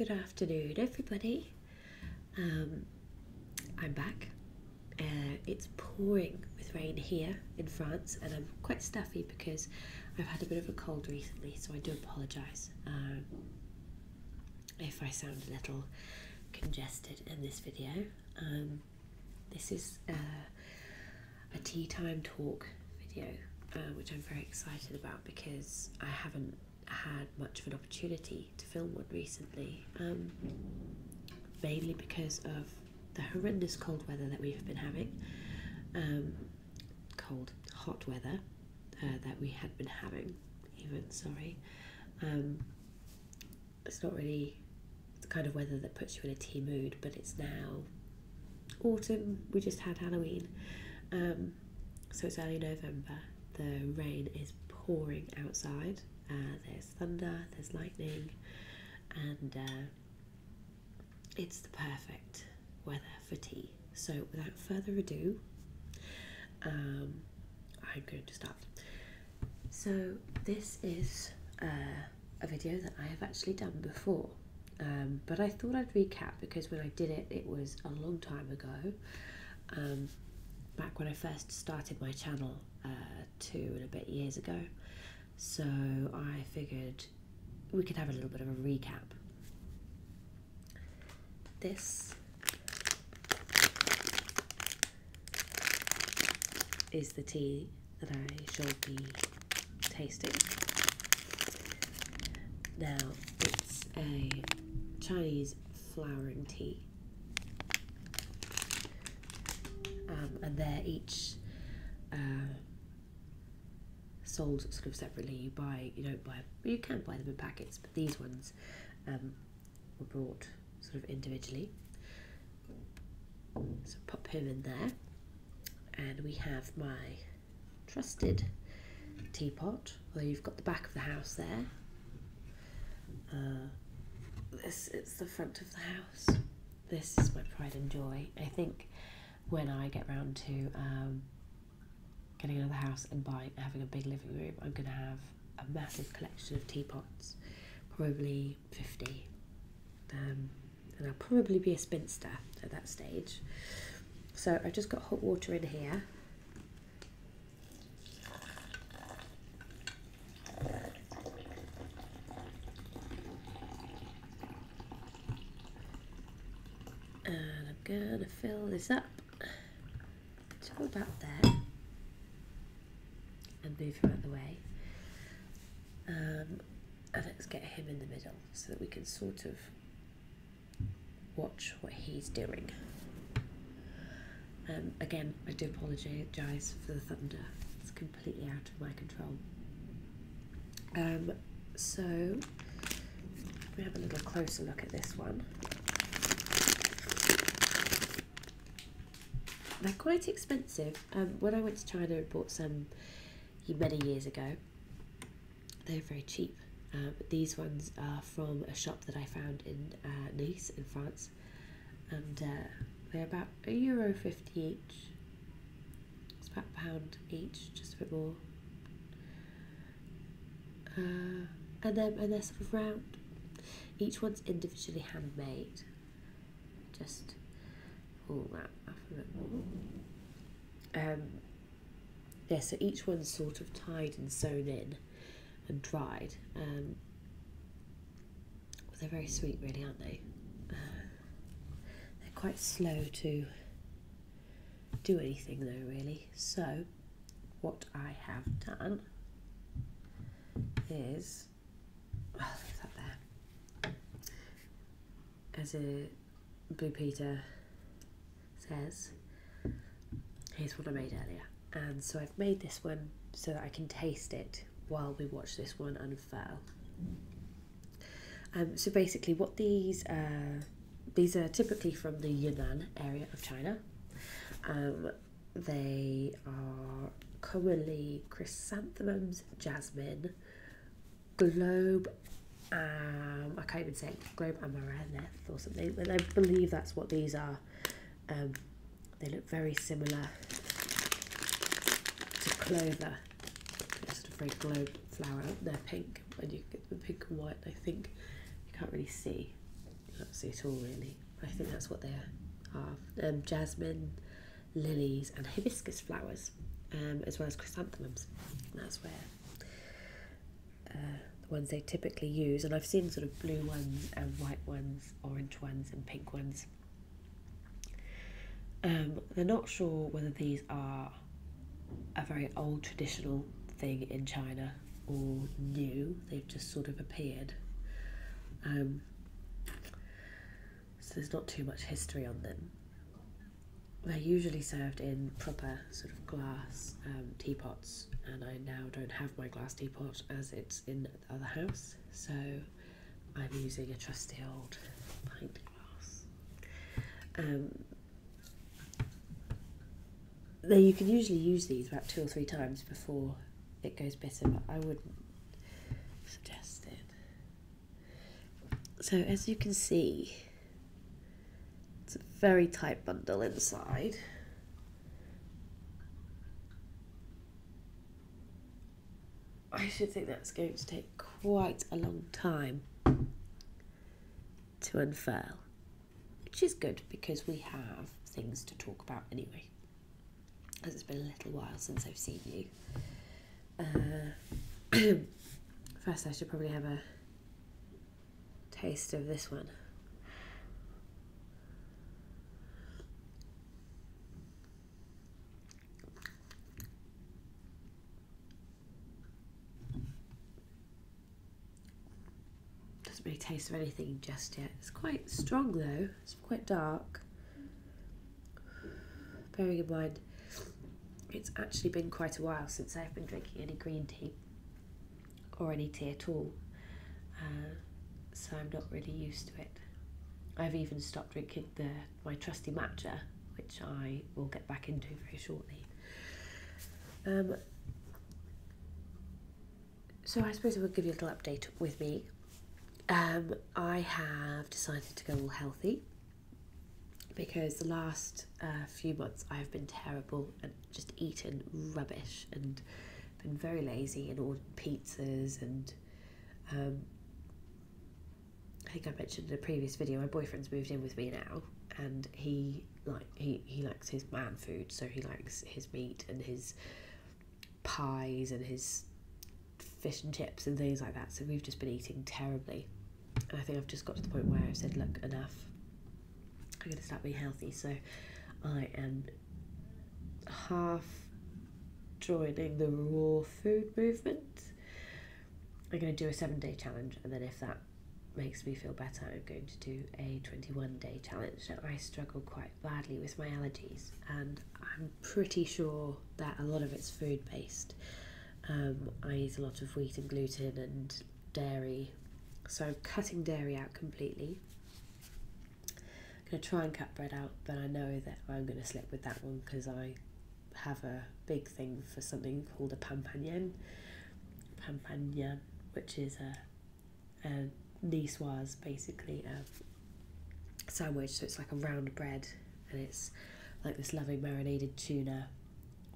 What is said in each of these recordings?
Good afternoon, everybody. I'm back. It's pouring with rain here in France, and I'm quite stuffy because I've had a bit of a cold recently, so I do apologise if I sound a little congested in this video. This is a tea time talk video, which I'm very excited about because I haven't had much of an opportunity to film one recently, mainly because of the horrendous cold weather that we've been having, hot weather that we had been having even, sorry. It's not really the kind of weather that puts you in a tea mood, but it's now autumn. We just had Halloween, so it's early November. The rain is pouring outside. There's thunder, there's lightning, and it's the perfect weather for tea. So without further ado, I'm going to start. So this is a video that I have actually done before, but I thought I'd recap because when I did it, it was a long time ago, back when I first started my channel 2 and a bit years ago. So I figured we could have a little bit of a recap. This is the tea that I shall be tasting. Now, it's a Chinese flowering tea, and they're each sold sort of separately. You can buy them in packets, but these ones were bought sort of individually. So pop him in there, and we have my trusted teapot, although you've got the back of the house there. This is the front of the house. This is my pride and joy. I think when I get round to getting another house and having a big living room, I'm going to have a massive collection of teapots, probably 50, and I'll probably be a spinster at that stage. So I've just got hot water in here. And I'm going to fill this up to about there and move him out of the way. And let's get him in the middle so that we can sort of watch what he's doing. Again, I do apologise for the thunder. It's completely out of my control. So we have a little closer look at this one. They're quite expensive. When I went to China and bought some many years ago, they're very cheap. But these ones are from a shop that I found in Nice in France, and they're about €1.50 each. It's about £1 each, just a bit more. And they're sort of round. Each one's individually handmade. Just pull that up a bit more. Yeah, so each one's sort of tied and sewn in and dried. They're very sweet, really, aren't they? They're quite slow to do anything, though, really. So what I have done is, leave that there. As Blue Peter says, here's what I made earlier. And so I've made this one so that I can taste it while we watch this one unfurl. So basically what these are typically from the Yunnan area of China. They are commonly chrysanthemums, jasmine, globe, I can't even say it, globe amaranth or something, and I believe that's what these are. They look very similar to clover. They're sort of very globe flower. They're pink, and you get the pink and white. I think you can't really see, Not see at all really. I think that's what they are. Jasmine, lilies and hibiscus flowers, as well as chrysanthemums. That's where the ones they typically use. And I've seen sort of blue ones and white ones, orange ones and pink ones. They're not sure whether these are a very old traditional thing in China or new. They've just sort of appeared. So there's not too much history on them. They're usually served in proper sort of glass teapots, and I now don't have my glass teapot as it's in the other house, so I'm using a trusty old pint glass. Now you can usually use these about 2 or 3 times before it goes bitter, but I wouldn't suggest it. So as you can see, it's a very tight bundle inside. I should think that's going to take quite a long time to unfurl, which is good because we have things to talk about anyway, as it's been a little while since I've seen you. First I should probably have a taste of this one. Doesn't really taste of anything just yet. It's quite strong though, it's quite dark. Bearing in mind, it's actually been quite a while since I've been drinking any green tea or any tea at all, so I'm not really used to it. I've even stopped drinking my trusty matcha, which I will get back into very shortly. So I suppose I will give you a little update with me. I have decided to go all healthy because the last few months I've been terrible and just eaten rubbish and been very lazy and ordered pizzas, and I think I mentioned in a previous video my boyfriend's moved in with me now, and he likes his man food, so he likes his meat and his pies and his fish and chips and things like that, so we've just been eating terribly, and I think I've just got to the point where I've said, look, enough, I'm going to start being healthy. So I am half joining the raw food movement. I'm going to do a 7-day challenge, and then if that makes me feel better, I'm going to do a 21-day challenge. I struggle quite badly with my allergies, and I'm pretty sure that a lot of it's food based. I eat a lot of wheat and gluten and dairy, so I'm cutting dairy out completely. I'm going to try and cut bread out, but I know that I'm going to slip with that one because I have a big thing for something called a pampanyan, which is a niçoise, basically a sandwich. So it's like a round bread, and it's like this lovely marinated tuna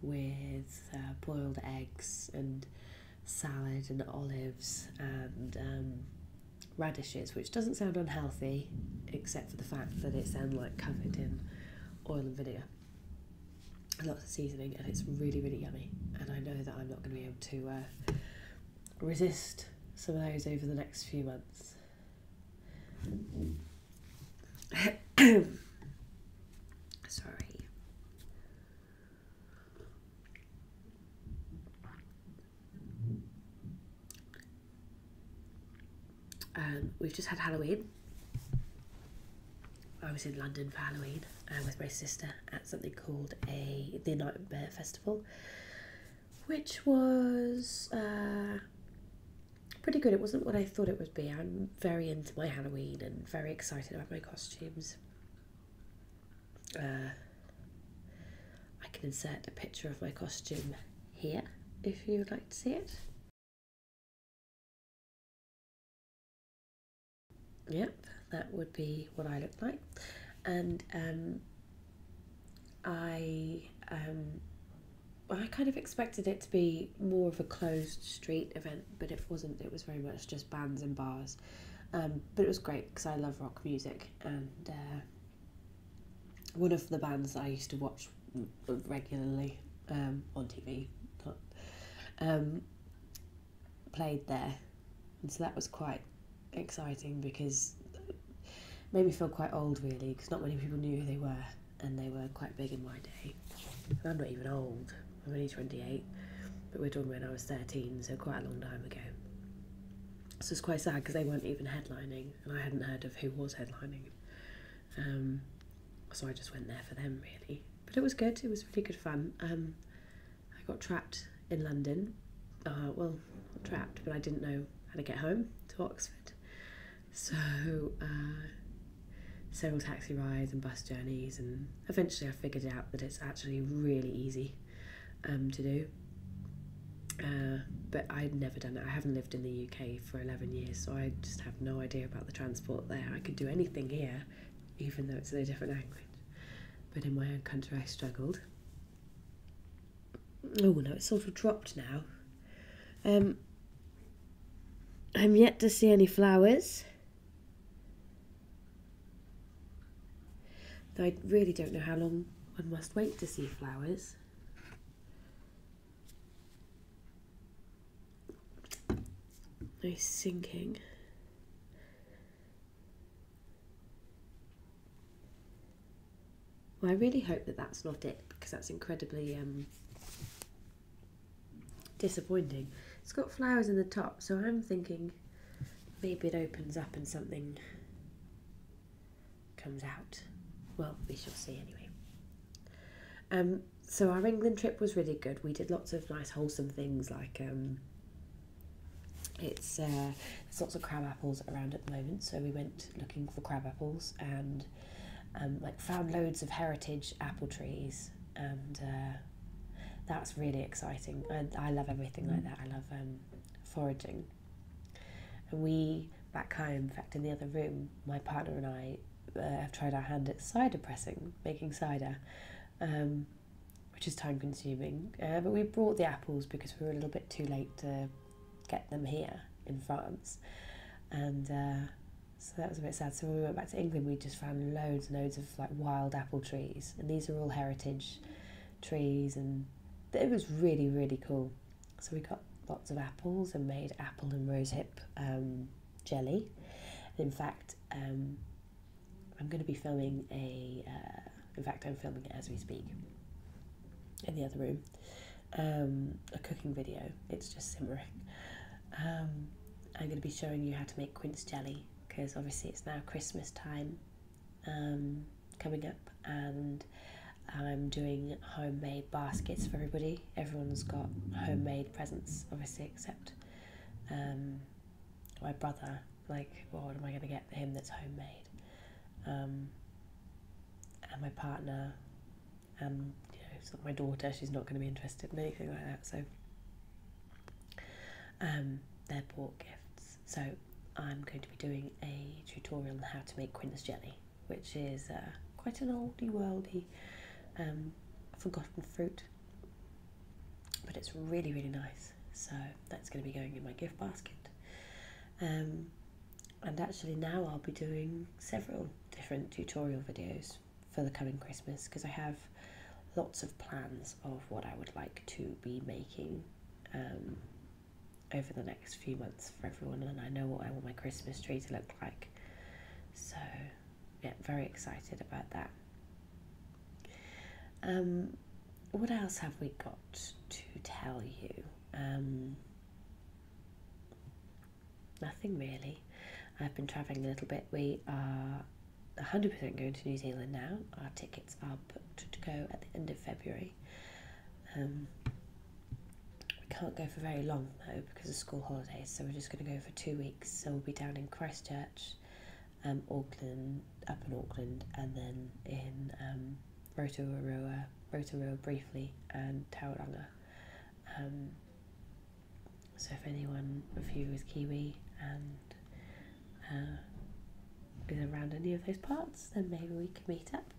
with boiled eggs and salad and olives and radishes, which doesn't sound unhealthy except for the fact that it's then like covered in oil and vinegar, lots of seasoning, and it's really, really yummy, and I know that I'm not going to be able to resist some of those over the next few months. Sorry. We've just had Halloween. I was in London for Halloween with my sister at something called the Nightmare Festival, which was pretty good. It wasn't what I thought it would be. I'm very into my Halloween and very excited about my costumes. I can insert a picture of my costume here if you would like to see it. Yep, that would be what I look like, and I kind of expected it to be more of a closed street event, but it wasn't. It was very much just bands and bars, But it was great because I love rock music, and one of the bands I used to watch regularly on TV played there, and so that was quite exciting because it made me feel quite old really, because not many people knew who they were, and they were quite big in my day. And I'm not even old, I'm only 28, but we're talking when I was 13, so quite a long time ago. So it's quite sad because they weren't even headlining, and I hadn't heard of who was headlining. So I just went there for them really. But it was good, it was really good fun. I got trapped in London. Well, not trapped, but I didn't know how to get home to Oxford. So several taxi rides and bus journeys, and eventually I figured out that it's actually really easy to do. But I'd never done it. I haven't lived in the UK for 11 years, so I just have no idea about the transport there. I could do anything here, even though it's in a different language. But in my own country I struggled. Oh no, it's sort of dropped now. I'm yet to see any flowers. Though I really don't know how long one must wait to see flowers. Nice sinking. Well, I really hope that that's not it, because that's incredibly disappointing. It's got flowers in the top, so I'm thinking maybe it opens up and something comes out. Well, we shall see anyway. So our England trip was really good. We did lots of nice wholesome things, like there's lots of crab apples around at the moment, so we went looking for crab apples and found loads of heritage apple trees, and that's really exciting. I love everything like that. I love foraging. And we, back home, in fact in the other room, my partner and I have tried our hand at cider pressing, making cider, which is time consuming, but we brought the apples because we were a little bit too late to get them here in France, and so that was a bit sad. So when we went back to England, we just found loads and loads of like wild apple trees, and these are all heritage trees, and it was really, really cool. So we got lots of apples and made apple and rosehip jelly. And in fact, I'm going to be filming I'm filming it as we speak in the other room, a cooking video. It's just simmering. I'm going to be showing you how to make quince jelly, because obviously it's now Christmas time coming up, and I'm doing homemade baskets for everybody. Everyone's got homemade presents, obviously, except my brother. Like, well, what am I going to get for him that's homemade? And my partner, and so my daughter, she's not going to be interested in anything like that. So they're bought gifts. So I'm going to be doing a tutorial on how to make quince jelly, which is quite an oldie worldy forgotten fruit, but it's really, really nice. So that's going to be going in my gift basket. And actually now I'll be doing several different tutorial videos for the coming Christmas, because I have lots of plans of what I would like to be making over the next few months for everyone, and I know what I want my Christmas tree to look like. So yeah, very excited about that. What else have we got to tell you? Nothing really. I've been travelling a little bit. We are 100% going to New Zealand now. Our tickets are booked to go at the end of February. We can't go for very long though because of school holidays, so we're just going to go for 2 weeks. So we'll be down in Christchurch, Auckland, up in Auckland, and then in Rotorua briefly, and Tauranga. So if anyone of you is Kiwi and is around any of those parts, then maybe we can meet up.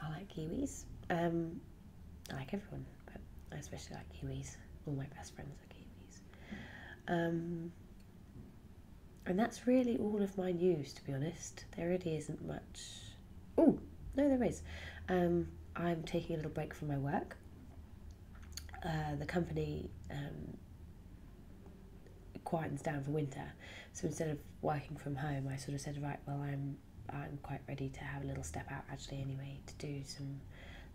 I like Kiwis. I like everyone, but I especially like Kiwis. All my best friends are Kiwis. And that's really all of my news, to be honest. There really isn't much. Oh, no, there is. I'm taking a little break from my work. The company quietens down for winter, so instead of working from home, I sort of said, right, well, I'm quite ready to have a little step out actually anyway, to do some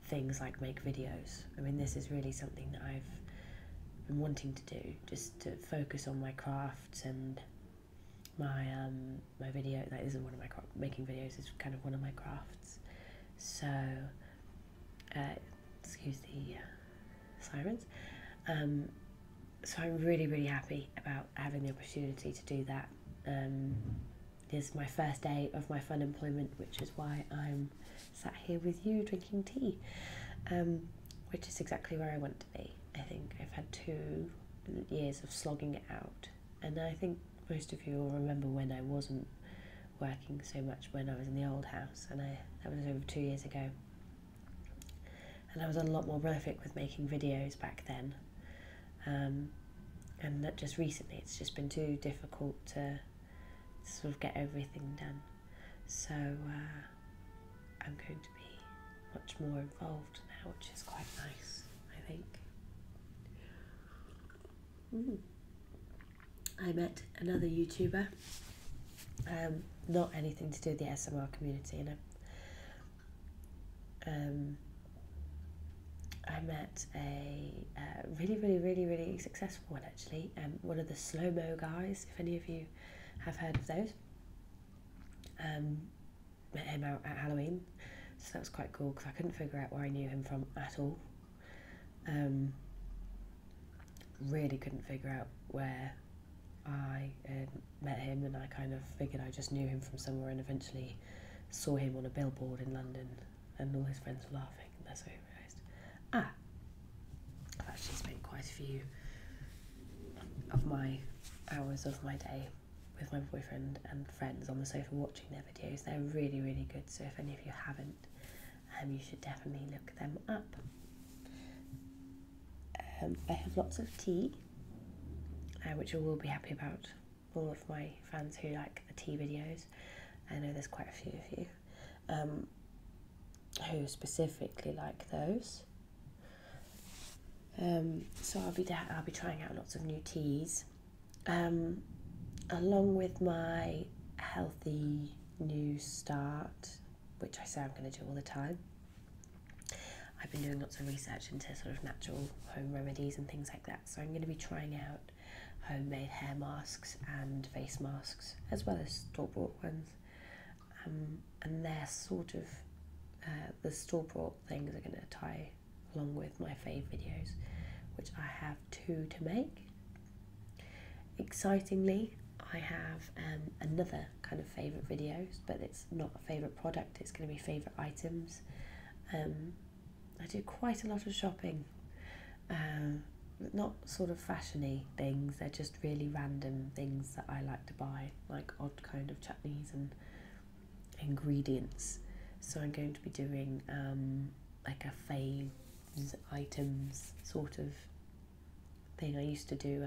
things like make videos. I mean, this is really something that I've been wanting to do, just to focus on my crafts and my my video. That isn't one of my making videos is kind of one of my crafts. So excuse the sirens. So I'm really, really happy about having the opportunity to do that. This is my first day of my fun employment, which is why I'm sat here with you drinking tea, which is exactly where I want to be. I think I've had 2 years of slogging it out, and I think most of you will remember when I wasn't working so much when I was in the old house, and that was over 2 years ago. And I was a lot more prolific with making videos back then. And that just recently it's just been too difficult to sort of get everything done. So I'm going to be much more involved now, which is quite nice, I think. I met another YouTuber, not anything to do with the SMR community, and I met a really, really, really, really successful one actually, one of the slow-mo guys, if any of you have heard of those. Met him out at Halloween, so that was quite cool because I couldn't figure out where I knew him from at all. Really couldn't figure out where I met him, and I kind of figured I just knew him from somewhere, and eventually saw him on a billboard in London, and all his friends were laughing, and that's when I realised, I've actually spent quite a few of my hours of my day with my boyfriend and friends on the sofa watching their videos. They're really, really good, so if any of you haven't, you should definitely look them up. I have lots of tea, which I will be happy about. All of my fans who like the tea videos, I know there's quite a few of you who specifically like those. So I'll be trying out lots of new teas, along with my healthy new start, which I say I'm going to do all the time. I've been doing lots of research into sort of natural home remedies and things like that, so I'm going to be trying out homemade hair masks and face masks, as well as store-bought ones, and they're sort of the store-bought things are going to tie along with my fave videos, which I have 2 to make. Excitingly, I have another kind of favourite videos, but it's not a favourite product, it's going to be favourite items. I do quite a lot of shopping, not sort of fashiony things, they're just really random things that I like to buy, like odd kind of chutneys and ingredients. So I'm going to be doing like a faves items sort of thing. I used to do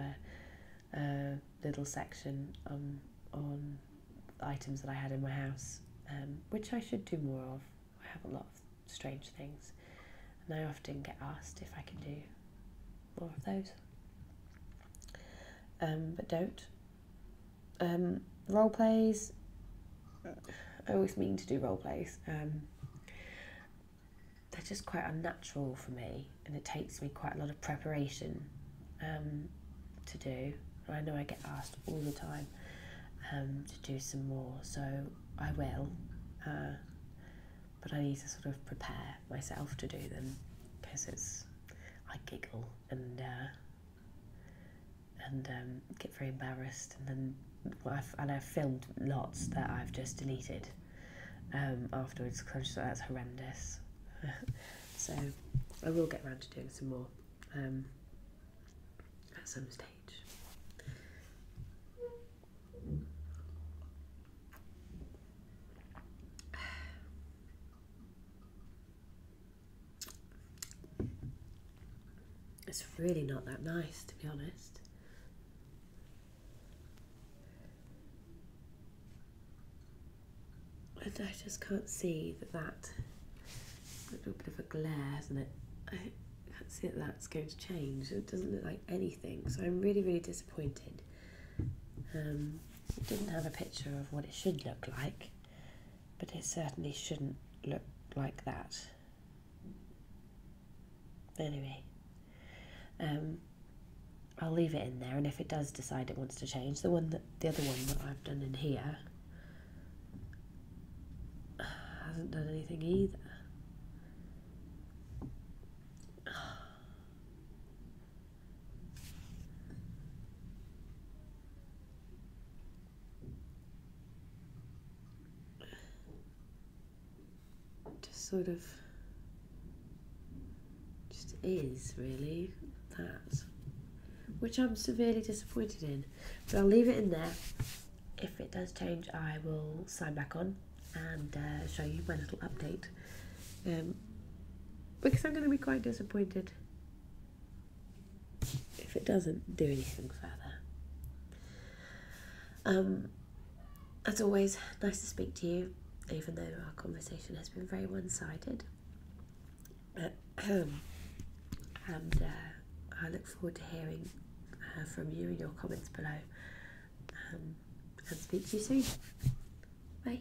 a little section on items that I had in my house, which I should do more of. I have a lot of strange things, and I often get asked if I can do more of those, but don't. Role plays, I always mean to do role plays. They're just quite unnatural for me, and it takes me quite a lot of preparation to do. I know I get asked all the time to do some more, so I will, but I need to sort of prepare myself to do them, because I giggle and get very embarrassed, and then I've filmed lots that I've just deleted afterwards, because I'm just like, that's horrendous. So I will get around to doing some more at some stage. It's really not that nice, to be honest. And I just can't see that a little bit of a glare, isn't it? I can't see that that's going to change. It doesn't look like anything, so I'm really, really disappointed. It didn't have a picture of what it should look like, but it certainly shouldn't look like that. Anyway, I'll leave it in there, and if it does decide it wants to change, the other one that I've done in here hasn't done anything either. Sort of just is really that, which I'm severely disappointed in, but I'll leave it in there. If it does change, I will sign back on and show you my little update, because I'm going to be quite disappointed if it doesn't do anything further. As always, nice to speak to you, even though our conversation has been very one-sided. And I look forward to hearing from you in your comments below. And speak to you soon. Bye.